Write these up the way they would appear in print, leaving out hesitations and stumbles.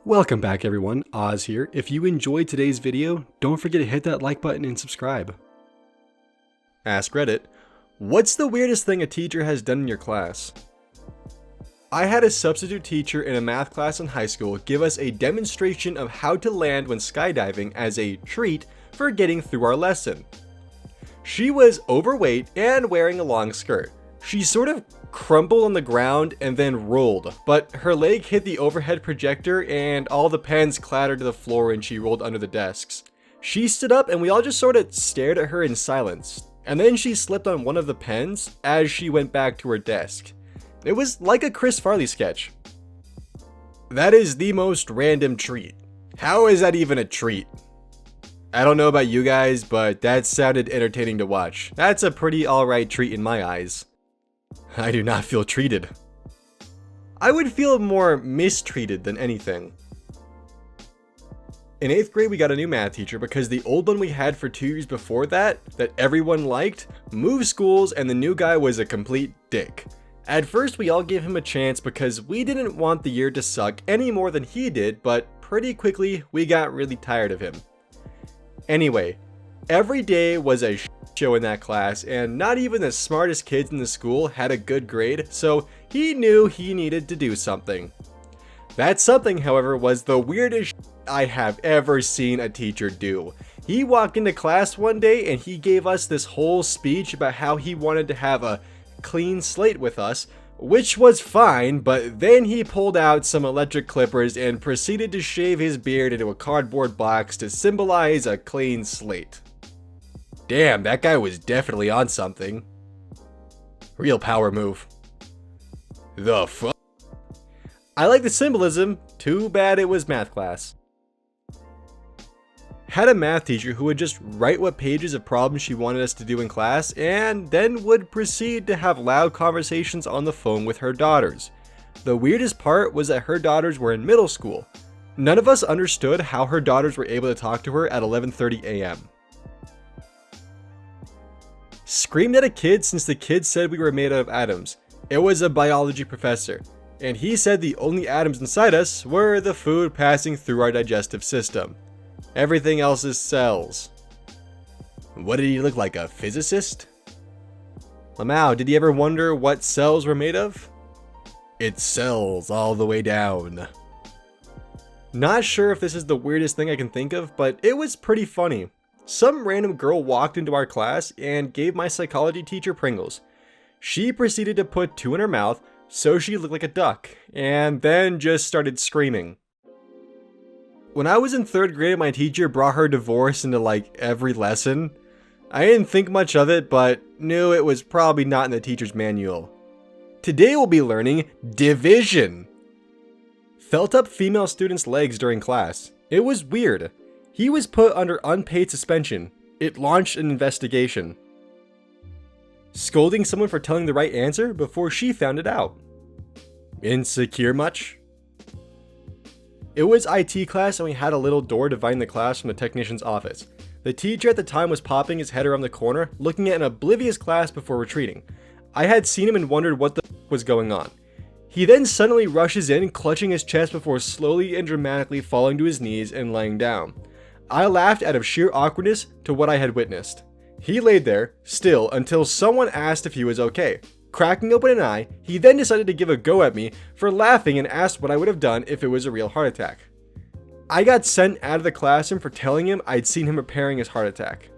Welcome back everyone, Oz here. If you enjoyed today's video, don't forget to hit that like button and subscribe. Ask Reddit, what's the weirdest thing a teacher has done in your class? I had a substitute teacher in a math class in high school give us a demonstration of how to land when skydiving as a treat for getting through our lesson. She was overweight and wearing a long skirt. She sort of crumbled on the ground and then rolled, but her leg hit the overhead projector and all the pens clattered to the floor and she rolled under the desks. She stood up and we all just sort of stared at her in silence, and then she slipped on one of the pens as she went back to her desk. It was like a Chris Farley sketch. That is the most random treat. How is that even a treat? I don't know about you guys, but that sounded entertaining to watch. That's a pretty alright treat in my eyes. I do not feel treated. I would feel more mistreated than anything. In 8th grade we got a new math teacher because the old one we had for 2 years before that everyone liked, moved schools and the new guy was a complete dick. At first we all gave him a chance because we didn't want the year to suck any more than he did, but pretty quickly we got really tired of him. Anyway, every day was a show in that class and not even the smartest kids in the school had a good grade, so he knew he needed to do something. That something, however, was the weirdest I have ever seen a teacher do. He walked into class one day and he gave us this whole speech about how he wanted to have a clean slate with us, which was fine, but then he pulled out some electric clippers and proceeded to shave his beard into a cardboard box to symbolize a clean slate. Damn, that guy was definitely on something. Real power move. The fuck? I like the symbolism, too bad it was math class. Had a math teacher who would just write what pages of problems she wanted us to do in class and then would proceed to have loud conversations on the phone with her daughters. The weirdest part was that her daughters were in middle school. None of us understood how her daughters were able to talk to her at 11:30 a.m. Screamed at a kid since the kid said we were made out of atoms. It was a biology professor, and he said the only atoms inside us were the food passing through our digestive system. Everything else is cells. What did he look like, a physicist? Lamau, did you ever wonder what cells were made of? It's cells all the way down. Not sure if this is the weirdest thing I can think of, but it was pretty funny. Some random girl walked into our class and gave my psychology teacher Pringles. She proceeded to put 2 in her mouth so she looked like a duck, and then just started screaming. When I was in 3rd grade, my teacher brought her divorce into like every lesson. I didn't think much of it, but knew it was probably not in the teacher's manual. Today we'll be learning division. Felt up female students' legs during class. It was weird. He was put under unpaid suspension. It launched an investigation. Scolding someone for telling the right answer before she found it out. Insecure much? It was IT class and we had a little door dividing the class from the technician's office. The teacher at the time was popping his head around the corner, looking at an oblivious class before retreating. I had seen him and wondered what the was going on. He then suddenly rushes in, clutching his chest before slowly and dramatically falling to his knees and laying down. I laughed out of sheer awkwardness to what I had witnessed. He laid there, still, until someone asked if he was okay. Cracking open an eye, he then decided to give a go at me for laughing and asked what I would have done if it was a real heart attack. I got sent out of the classroom for telling him I'd seen him preparing his heart attack.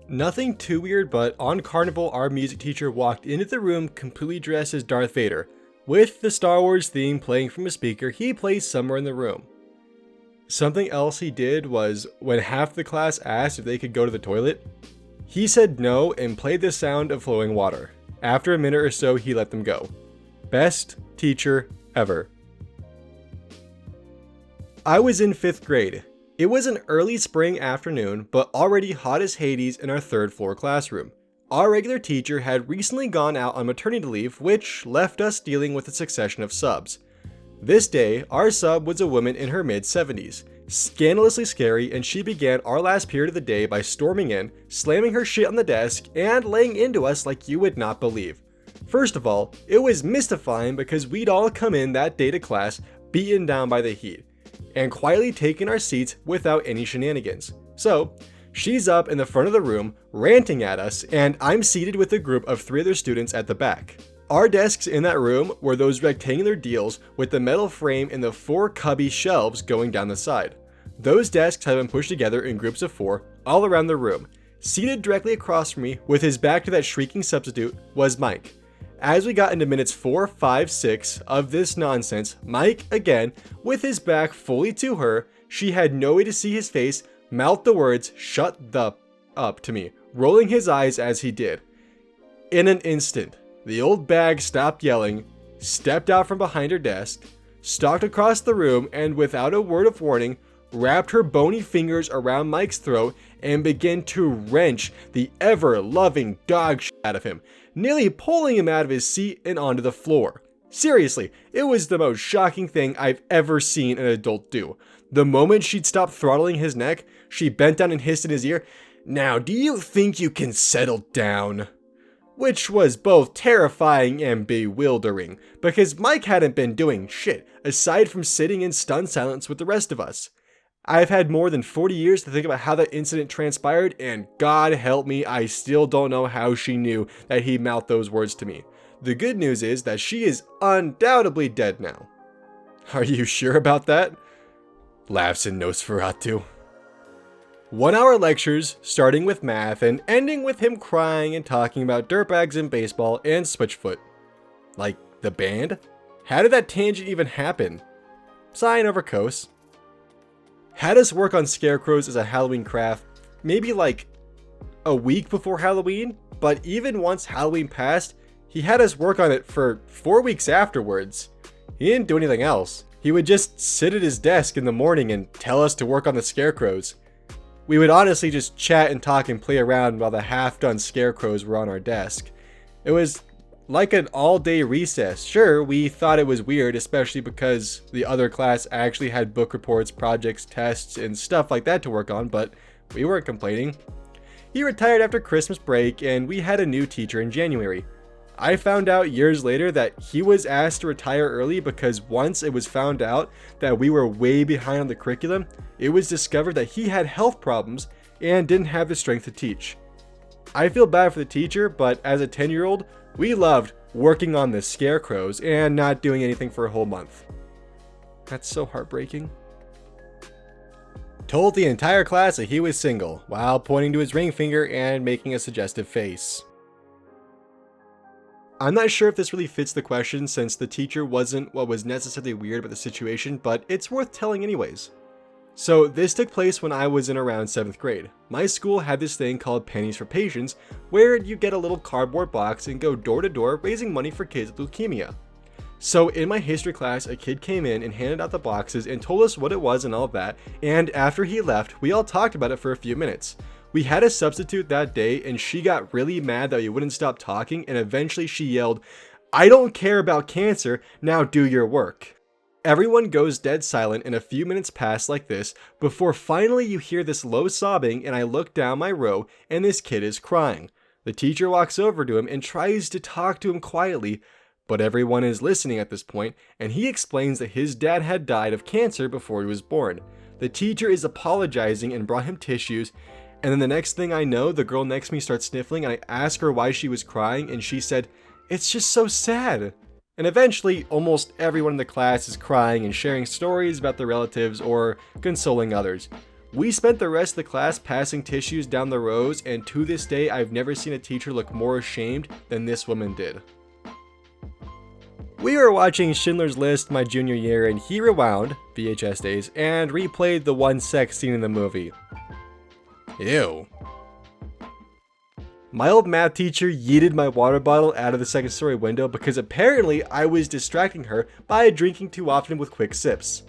Nothing too weird, but on Carnival our music teacher walked into the room completely dressed as Darth Vader. With the Star Wars theme playing from a speaker he plays somewhere in the room. Something else he did was, when half the class asked if they could go to the toilet, he said no and played the sound of flowing water. After a minute or so, he let them go. Best teacher ever. I was in 5th grade. It was an early spring afternoon, but already hot as Hades in our 3rd floor classroom. Our regular teacher had recently gone out on maternity leave, which left us dealing with a succession of subs. This day, our sub was a woman in her mid-70s, scandalously scary, and she began our last period of the day by storming in, slamming her shit on the desk, and laying into us like you would not believe. First of all, it was mystifying because we'd all come in that day to class beaten down by the heat, and quietly taking our seats without any shenanigans. So, she's up in the front of the room, ranting at us, and I'm seated with a group of 3 other students at the back. Our desks in that room were those rectangular deals with the metal frame and the 4 cubby shelves going down the side. Those desks have been pushed together in groups of 4 all around the room. Seated directly across from me, with his back to that shrieking substitute, was Mike. As we got into minutes 4, 5, 6 of this nonsense, Mike, again, with his back fully to her, she had no way to see his face, mouthed the words, "Shut the up" to me, rolling his eyes as he did. In an instant, the old bag stopped yelling, stepped out from behind her desk, stalked across the room, and without a word of warning, wrapped her bony fingers around Mike's throat and began to wrench the ever-loving dog shit out of him, nearly pulling him out of his seat and onto the floor. Seriously, it was the most shocking thing I've ever seen an adult do. The moment she'd stopped throttling his neck, she bent down and hissed in his ear, "Now, do you think you can settle down?" Which was both terrifying and bewildering, because Mike hadn't been doing shit, aside from sitting in stunned silence with the rest of us. I've had more than 40 years to think about how that incident transpired, and God help me, I still don't know how she knew that he mouthed those words to me. The good news is that she is undoubtedly dead now. Are you sure about that? Laughs in Nosferatu. 1-hour lectures, starting with math and ending with him crying and talking about dirtbags and baseball and Switchfoot. Like, the band? How did that tangent even happen? Sign over Kos. Had us work on scarecrows as a Halloween craft, maybe like a week before Halloween, but even once Halloween passed, he had us work on it for 4 weeks afterwards. He didn't do anything else. He would just sit at his desk in the morning and tell us to work on the scarecrows. We would honestly just chat and talk and play around while the half-done scarecrows were on our desk. It was like an all-day recess. Sure, we thought it was weird, especially because the other class actually had book reports, projects, tests, and stuff like that to work on, but we weren't complaining. He retired after Christmas break, and we had a new teacher in January. I found out years later that he was asked to retire early because once it was found out that we were way behind on the curriculum, it was discovered that he had health problems and didn't have the strength to teach. I feel bad for the teacher, but as a 10-year-old, we loved working on the scarecrows and not doing anything for a whole month. That's so heartbreaking. Told the entire class that he was single, while pointing to his ring finger and making a suggestive face. I'm not sure if this really fits the question since the teacher wasn't what was necessarily weird about the situation, but it's worth telling anyways. So this took place when I was in around 7th grade. My school had this thing called Pennies for Patients, where you get a little cardboard box and go door to door raising money for kids with leukemia. So in my history class, a kid came in and handed out the boxes and told us what it was and all of that, and after he left, we all talked about it for a few minutes. We had a substitute that day and she got really mad that we wouldn't stop talking, and eventually she yelled, "I don't care about cancer, now do your work." Everyone goes dead silent and a few minutes pass like this before finally you hear this low sobbing, and I look down my row and this kid is crying. The teacher walks over to him and tries to talk to him quietly, but everyone is listening at this point, and he explains that his dad had died of cancer before he was born. The teacher is apologizing and brought him tissues, and then the next thing I know, the girl next to me starts sniffling, and I ask her why she was crying, and she said, "It's just so sad." And eventually, almost everyone in the class is crying and sharing stories about their relatives or consoling others. We spent the rest of the class passing tissues down the rows, and to this day, I've never seen a teacher look more ashamed than this woman did. We were watching Schindler's List my junior year, and he rewound, VHS days, and replayed the one sex scene in the movie. Ew. My old math teacher yeeted my water bottle out of the second story window because apparently I was distracting her by drinking too often with quick sips.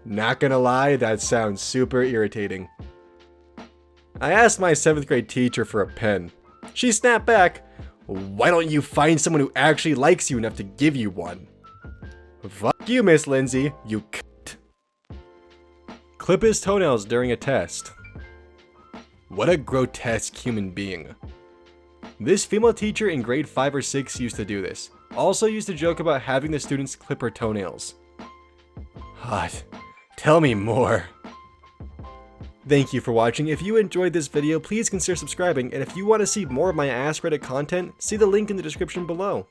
Not gonna lie, that sounds super irritating. I asked my 7th grade teacher for a pen. She snapped back, "Why don't you find someone who actually likes you enough to give you one?" Fuck you, Miss Lindsay, you cunt. Clip his toenails during a test. What a grotesque human being. This female teacher in grade 5 or 6 used to do this. Also used to joke about having the students clip her toenails. God, tell me more. Thank you for watching. If you enjoyed this video, please consider subscribing, and if you want to see more of my Ask Reddit content, see the link in the description below.